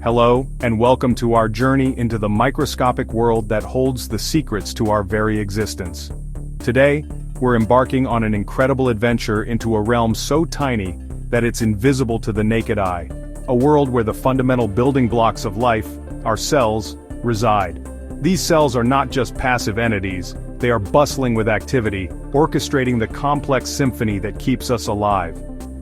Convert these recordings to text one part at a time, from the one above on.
Hello, and welcome to our journey into the microscopic world that holds the secrets to our very existence. Today, we're embarking on an incredible adventure into a realm so tiny that it's invisible to the naked eye, a world where the fundamental building blocks of life, our cells, reside. These cells are not just passive entities, they are bustling with activity, orchestrating the complex symphony that keeps us alive.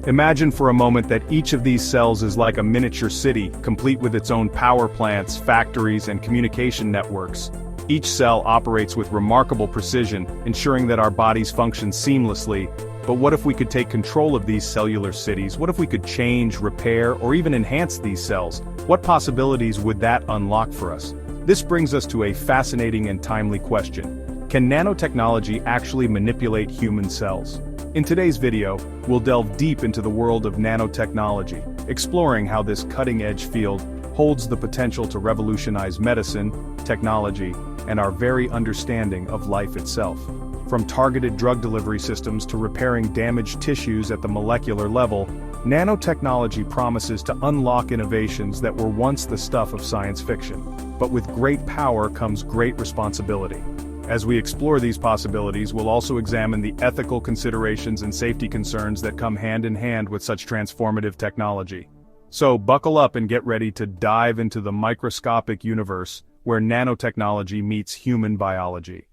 Imagine for a moment that each of these cells is like a miniature city, complete with its own power plants, factories, and communication networks. Each cell operates with remarkable precision, ensuring that our bodies function seamlessly. But what if we could take control of these cellular cities? What if we could change, repair, or even enhance these cells? What possibilities would that unlock for us? This brings us to a fascinating and timely question. Can nanotechnology actually manipulate human cells? In today's video, we'll delve deep into the world of nanotechnology, exploring how this cutting-edge field holds the potential to revolutionize medicine, technology, and our very understanding of life itself. From targeted drug delivery systems to repairing damaged tissues at the molecular level, nanotechnology promises to unlock innovations that were once the stuff of science fiction. But with great power comes great responsibility. As we explore these possibilities, we'll also examine the ethical considerations and safety concerns that come hand in hand with such transformative technology. So buckle up and get ready to dive into the microscopic universe where nanotechnology meets human biology.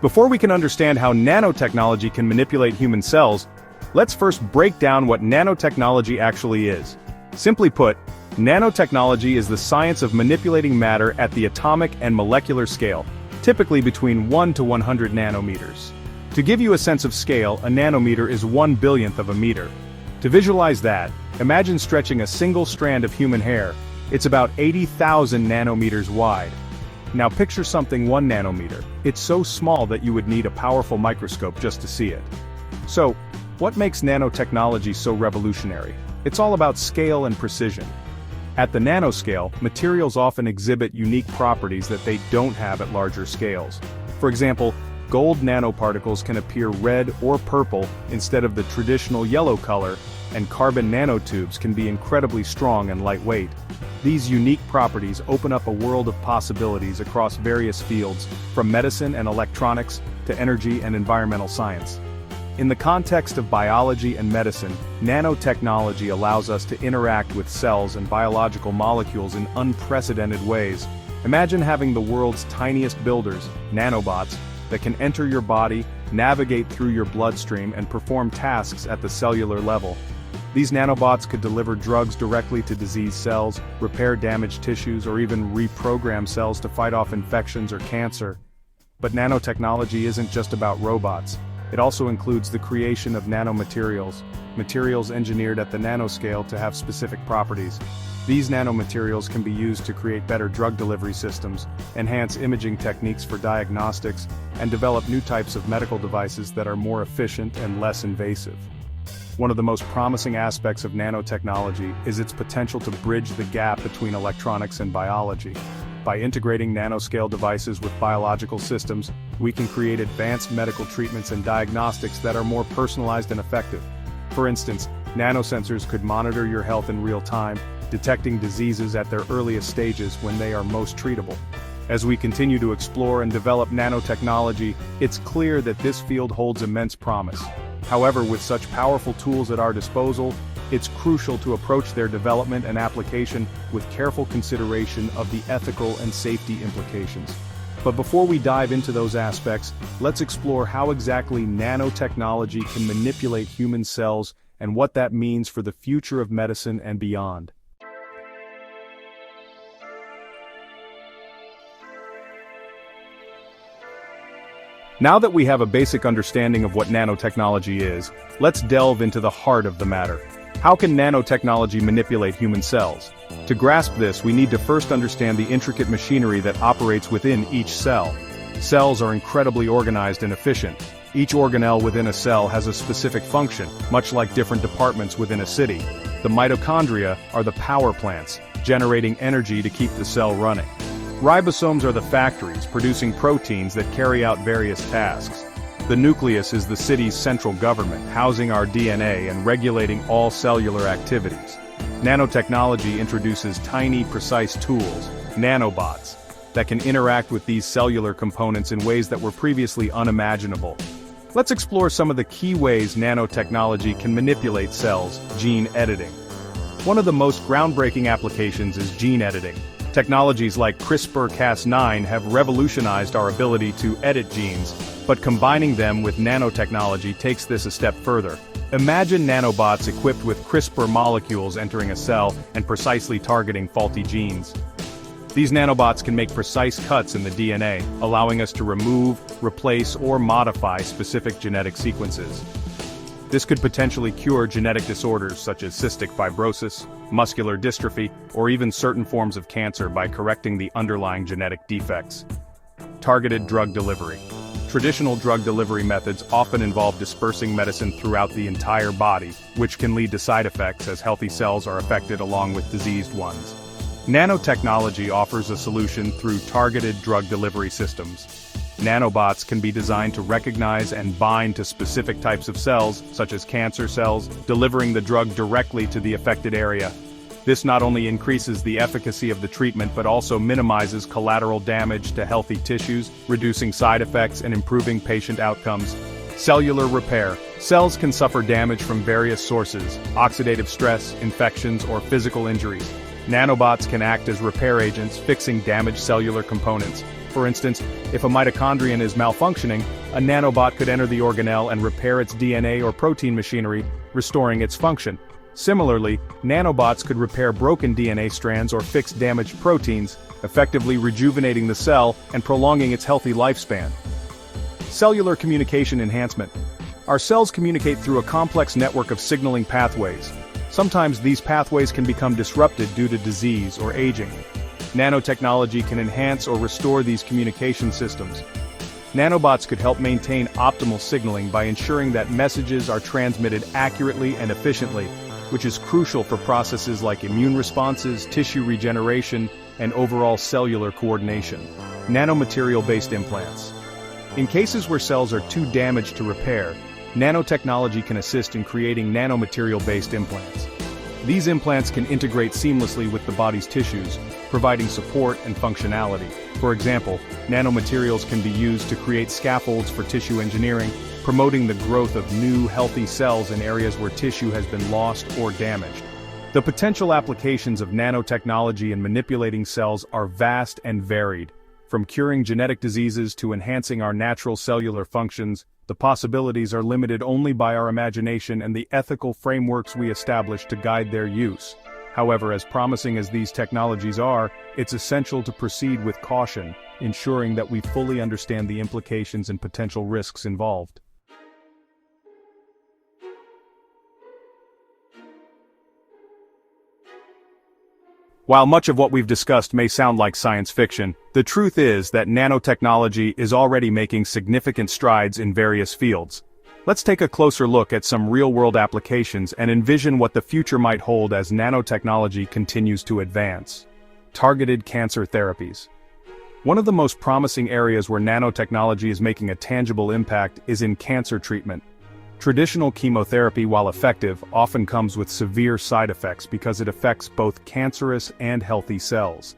Before we can understand how nanotechnology can manipulate human cells, let's first break down what nanotechnology actually is. Simply put, nanotechnology is the science of manipulating matter at the atomic and molecular scale, typically between 1 to 100 nanometers. To give you a sense of scale, a nanometer is 1/1000th of a meter. To visualize that, imagine stretching a single strand of human hair. It's about 80,000 nanometers wide. Now picture something 1 nanometer. It's so small that you would need a powerful microscope just to see it. So, what makes nanotechnology so revolutionary? It's all about scale and precision. At the nanoscale, materials often exhibit unique properties that they don't have at larger scales. For example, gold nanoparticles can appear red or purple instead of the traditional yellow color, and carbon nanotubes can be incredibly strong and lightweight. These unique properties open up a world of possibilities across various fields, from medicine and electronics to energy and environmental science. In the context of biology and medicine, nanotechnology allows us to interact with cells and biological molecules in unprecedented ways. Imagine having the world's tiniest builders, nanobots, that can enter your body, navigate through your bloodstream, and perform tasks at the cellular level. These nanobots could deliver drugs directly to diseased cells, repair damaged tissues, or even reprogram cells to fight off infections or cancer. But nanotechnology isn't just about robots. It also includes the creation of nanomaterials, materials engineered at the nanoscale to have specific properties. These nanomaterials can be used to create better drug delivery systems, enhance imaging techniques for diagnostics, and develop new types of medical devices that are more efficient and less invasive. One of the most promising aspects of nanotechnology is its potential to bridge the gap between electronics and biology. By integrating nanoscale devices with biological systems, we can create advanced medical treatments and diagnostics that are more personalized and effective. For instance, nanosensors could monitor your health in real time, detecting diseases at their earliest stages when they are most treatable. As we continue to explore and develop nanotechnology, it's clear that this field holds immense promise. However, with such powerful tools at our disposal, it's crucial to approach their development and application with careful consideration of the ethical and safety implications. But before we dive into those aspects, let's explore how exactly nanotechnology can manipulate human cells and what that means for the future of medicine and beyond. Now that we have a basic understanding of what nanotechnology is, let's delve into the heart of the matter. How can nanotechnology manipulate human cells? To grasp this, we need to first understand the intricate machinery that operates within each cell. Cells are incredibly organized and efficient. Each organelle within a cell has a specific function, much like different departments within a city. The mitochondria are the power plants, generating energy to keep the cell running. Ribosomes are the factories, producing proteins that carry out various tasks. The nucleus is the city's central government, housing our DNA and regulating all cellular activities. Nanotechnology introduces tiny, precise tools, nanobots, that can interact with these cellular components in ways that were previously unimaginable. Let's explore some of the key ways nanotechnology can manipulate cells, gene editing. One of the most groundbreaking applications is gene editing. Technologies like CRISPR-Cas9 have revolutionized our ability to edit genes, but combining them with nanotechnology takes this a step further. Imagine nanobots equipped with CRISPR molecules entering a cell and precisely targeting faulty genes. These nanobots can make precise cuts in the DNA, allowing us to remove, replace, or modify specific genetic sequences. This could potentially cure genetic disorders such as cystic fibrosis, muscular dystrophy, or even certain forms of cancer by correcting the underlying genetic defects. Targeted drug delivery. Traditional drug delivery methods often involve dispersing medicine throughout the entire body, which can lead to side effects as healthy cells are affected along with diseased ones. Nanotechnology offers a solution through targeted drug delivery systems. Nanobots can be designed to recognize and bind to specific types of cells, such as cancer cells, delivering the drug directly to the affected area. This not only increases the efficacy of the treatment but also minimizes collateral damage to healthy tissues, reducing side effects and improving patient outcomes. Cellular repair. Cells can suffer damage from various sources, oxidative stress, infections, or physical injuries. Nanobots can act as repair agents, fixing damaged cellular components. For instance, if a mitochondrion is malfunctioning, a nanobot could enter the organelle and repair its DNA or protein machinery, restoring its function. Similarly, nanobots could repair broken DNA strands or fix damaged proteins, effectively rejuvenating the cell and prolonging its healthy lifespan. Cellular communication enhancement. Our cells communicate through a complex network of signaling pathways. Sometimes these pathways can become disrupted due to disease or aging. Nanotechnology can enhance or restore these communication systems. Nanobots could help maintain optimal signaling by ensuring that messages are transmitted accurately and efficiently, which is crucial for processes like immune responses, tissue regeneration, and overall cellular coordination. Nanomaterial-based implants. In cases where cells are too damaged to repair, nanotechnology can assist in creating nanomaterial-based implants. These implants can integrate seamlessly with the body's tissues, providing support and functionality. For example, nanomaterials can be used to create scaffolds for tissue engineering, promoting the growth of new, healthy cells in areas where tissue has been lost or damaged. The potential applications of nanotechnology in manipulating cells are vast and varied. From curing genetic diseases to enhancing our natural cellular functions, the possibilities are limited only by our imagination and the ethical frameworks we establish to guide their use. However, as promising as these technologies are, it's essential to proceed with caution, ensuring that we fully understand the implications and potential risks involved. While much of what we've discussed may sound like science fiction, the truth is that nanotechnology is already making significant strides in various fields. Let's take a closer look at some real-world applications and envision what the future might hold as nanotechnology continues to advance. Targeted cancer therapies. One of the most promising areas where nanotechnology is making a tangible impact is in cancer treatment. Traditional chemotherapy, while effective, often comes with severe side effects because it affects both cancerous and healthy cells.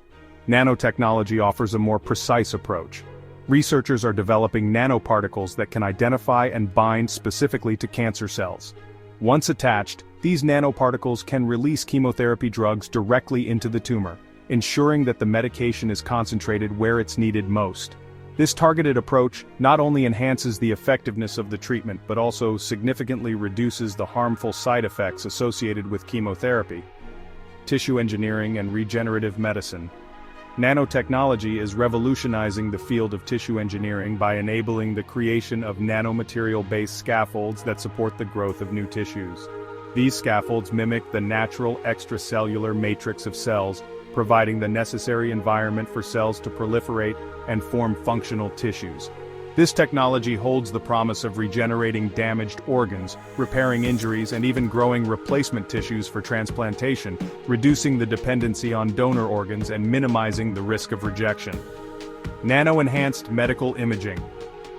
Nanotechnology offers a more precise approach. Researchers are developing nanoparticles that can identify and bind specifically to cancer cells. Once attached, these nanoparticles can release chemotherapy drugs directly into the tumor, ensuring that the medication is concentrated where it's needed most. This targeted approach not only enhances the effectiveness of the treatment but also significantly reduces the harmful side effects associated with chemotherapy. Tissue engineering and regenerative medicine. Nanotechnology is revolutionizing the field of tissue engineering by enabling the creation of nanomaterial-based scaffolds that support the growth of new tissues. These scaffolds mimic the natural extracellular matrix of cells, providing the necessary environment for cells to proliferate and form functional tissues. This technology holds the promise of regenerating damaged organs, repairing injuries, and even growing replacement tissues for transplantation, reducing the dependency on donor organs and minimizing the risk of rejection. Nano-enhanced medical imaging.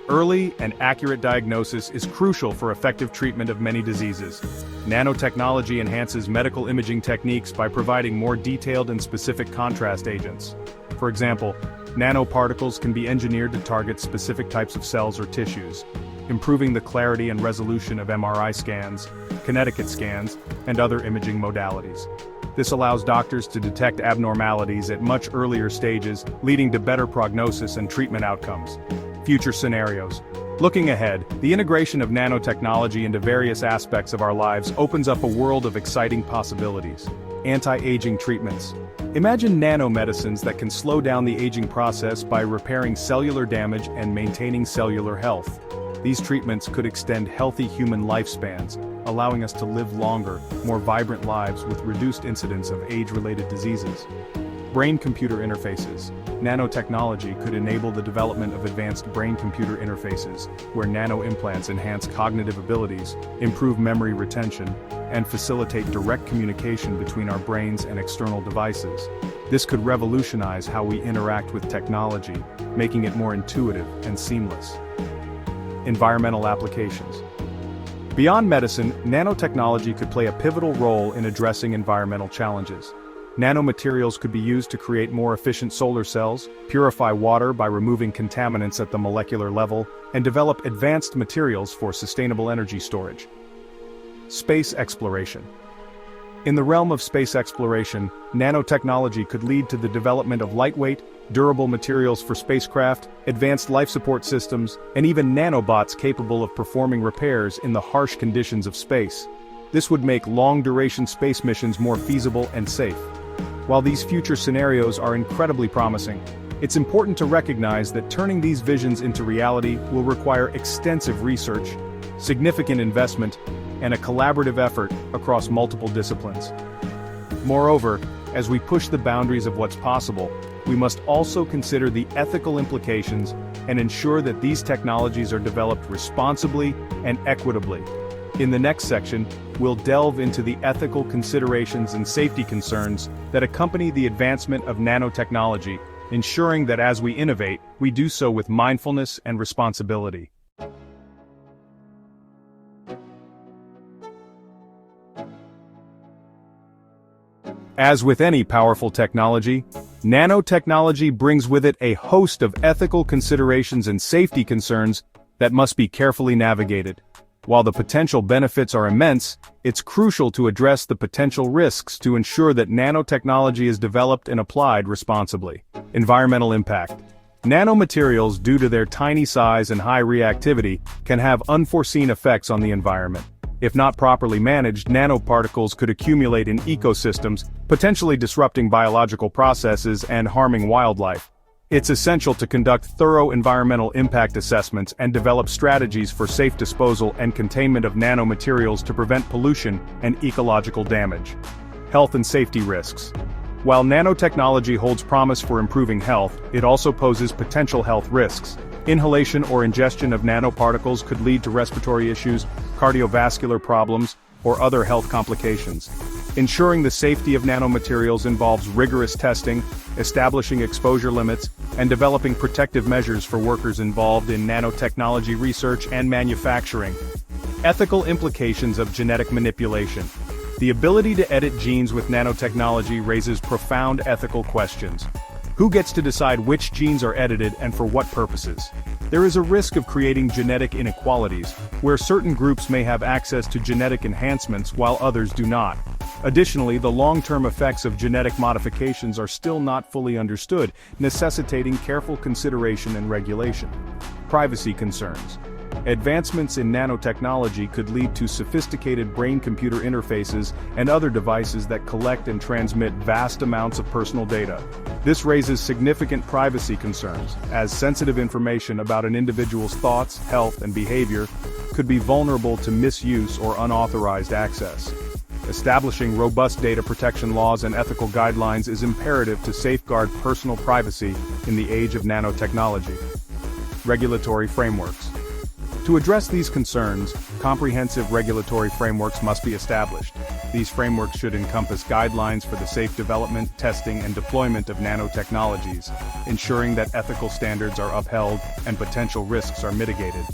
Early and accurate diagnosis is crucial for effective treatment of many diseases. Nanotechnology enhances medical imaging techniques by providing more detailed and specific contrast agents. For example, nanoparticles can be engineered to target specific types of cells or tissues, improving the clarity and resolution of MRI scans, Connecticut scans, and other imaging modalities. This allows doctors to detect abnormalities at much earlier stages, leading to better prognosis and treatment outcomes. Future scenarios. Looking ahead, the integration of nanotechnology into various aspects of our lives opens up a world of exciting possibilities. Anti-aging treatments. Imagine nanomedicines that can slow down the aging process by repairing cellular damage and maintaining cellular health. These treatments could extend healthy human lifespans, allowing us to live longer, more vibrant lives with reduced incidence of age-related diseases. Brain-computer interfaces. Nanotechnology could enable the development of advanced brain-computer interfaces, where nanoimplants enhance cognitive abilities, improve memory retention, and facilitate direct communication between our brains and external devices. This could revolutionize how we interact with technology, making it more intuitive and seamless. Environmental applications. Beyond medicine, nanotechnology could play a pivotal role in addressing environmental challenges. Nanomaterials could be used to create more efficient solar cells, purify water by removing contaminants at the molecular level, and develop advanced materials for sustainable energy storage. Space exploration. In the realm of space exploration, nanotechnology could lead to the development of lightweight, durable materials for spacecraft, advanced life support systems, and even nanobots capable of performing repairs in the harsh conditions of space. This would make long-duration space missions more feasible and safe. While these future scenarios are incredibly promising, it's important to recognize that turning these visions into reality will require extensive research, significant investment, and a collaborative effort across multiple disciplines. Moreover, as we push the boundaries of what's possible, we must also consider the ethical implications and ensure that these technologies are developed responsibly and equitably. In the next section, we'll delve into the ethical considerations and safety concerns that accompany the advancement of nanotechnology, ensuring that as we innovate, we do so with mindfulness and responsibility. As with any powerful technology, nanotechnology brings with it a host of ethical considerations and safety concerns that must be carefully navigated. While the potential benefits are immense, it's crucial to address the potential risks to ensure that nanotechnology is developed and applied responsibly. Environmental impact. Nanomaterials, due to their tiny size and high reactivity, can have unforeseen effects on the environment. If not properly managed, nanoparticles could accumulate in ecosystems, potentially disrupting biological processes and harming wildlife. It's essential to conduct thorough environmental impact assessments and develop strategies for safe disposal and containment of nanomaterials to prevent pollution and ecological damage. Health and safety risks. While nanotechnology holds promise for improving health, it also poses potential health risks. Inhalation or ingestion of nanoparticles could lead to respiratory issues, cardiovascular problems, or other health complications. Ensuring the safety of nanomaterials involves rigorous testing, establishing exposure limits, and developing protective measures for workers involved in nanotechnology research and manufacturing. Ethical implications of genetic manipulation. The ability to edit genes with nanotechnology raises profound ethical questions. Who gets to decide which genes are edited and for what purposes? There is a risk of creating genetic inequalities, where certain groups may have access to genetic enhancements while others do not. Additionally, the long-term effects of genetic modifications are still not fully understood, necessitating careful consideration and regulation. Privacy concerns. Advancements in nanotechnology could lead to sophisticated brain-computer interfaces and other devices that collect and transmit vast amounts of personal data. This raises significant privacy concerns, as sensitive information about an individual's thoughts, health, and behavior could be vulnerable to misuse or unauthorized access. Establishing robust data protection laws and ethical guidelines is imperative to safeguard personal privacy in the age of nanotechnology. Regulatory frameworks. To address these concerns, comprehensive regulatory frameworks must be established. These frameworks should encompass guidelines for the safe development, testing, and deployment of nanotechnologies, ensuring that ethical standards are upheld and potential risks are mitigated.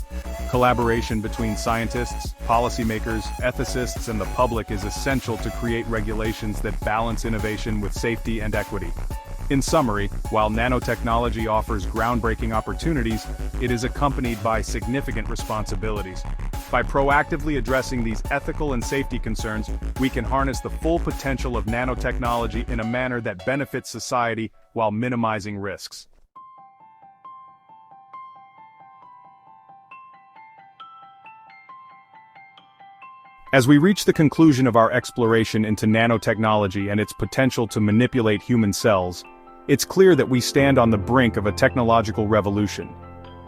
Collaboration between scientists, policymakers, ethicists, and the public is essential to create regulations that balance innovation with safety and equity. In summary, while nanotechnology offers groundbreaking opportunities, it is accompanied by significant responsibilities. By proactively addressing these ethical and safety concerns, we can harness the full potential of nanotechnology in a manner that benefits society while minimizing risks. As we reach the conclusion of our exploration into nanotechnology and its potential to manipulate human cells, it's clear that we stand on the brink of a technological revolution.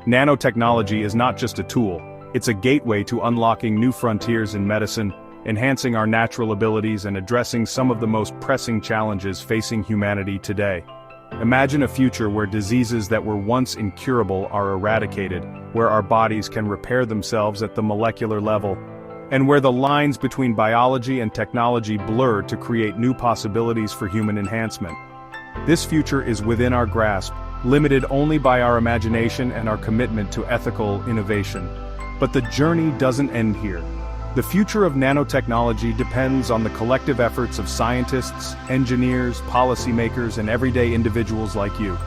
Nanotechnology is not just a tool, it's a gateway to unlocking new frontiers in medicine, enhancing our natural abilities and addressing some of the most pressing challenges facing humanity today. Imagine a future where diseases that were once incurable are eradicated, where our bodies can repair themselves at the molecular level, and where the lines between biology and technology blur to create new possibilities for human enhancement. This future is within our grasp, limited only by our imagination and our commitment to ethical innovation. But the journey doesn't end here. The future of nanotechnology depends on the collective efforts of scientists, engineers, policymakers, and everyday individuals like you.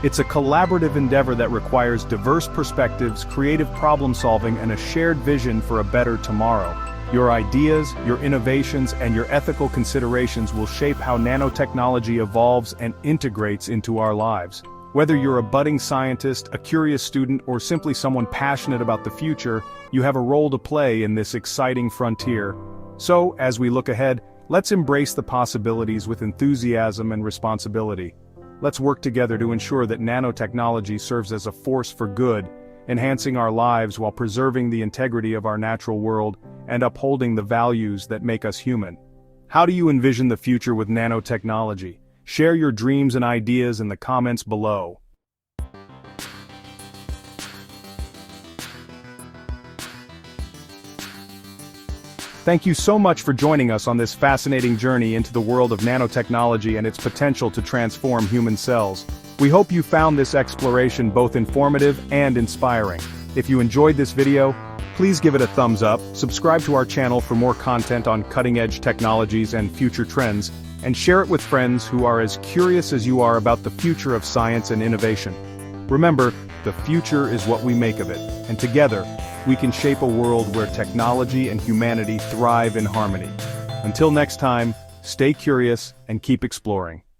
It's a collaborative endeavor that requires diverse perspectives, creative problem-solving, and a shared vision for a better tomorrow. Your ideas, your innovations, and your ethical considerations will shape how nanotechnology evolves and integrates into our lives. Whether you're a budding scientist, a curious student, or simply someone passionate about the future, you have a role to play in this exciting frontier. So, as we look ahead, let's embrace the possibilities with enthusiasm and responsibility. Let's work together to ensure that nanotechnology serves as a force for good, enhancing our lives while preserving the integrity of our natural world and upholding the values that make us human. How do you envision the future with nanotechnology? Share your dreams and ideas in the comments below. Thank you so much for joining us on this fascinating journey into the world of nanotechnology and its potential to transform human cells. We hope you found this exploration both informative and inspiring. If you enjoyed this video, please give it a thumbs up, subscribe to our channel for more content on cutting-edge technologies and future trends, and share it with friends who are as curious as you are about the future of science and innovation. Remember, the future is what we make of it, and together, we can shape a world where technology and humanity thrive in harmony. Until next time, stay curious and keep exploring.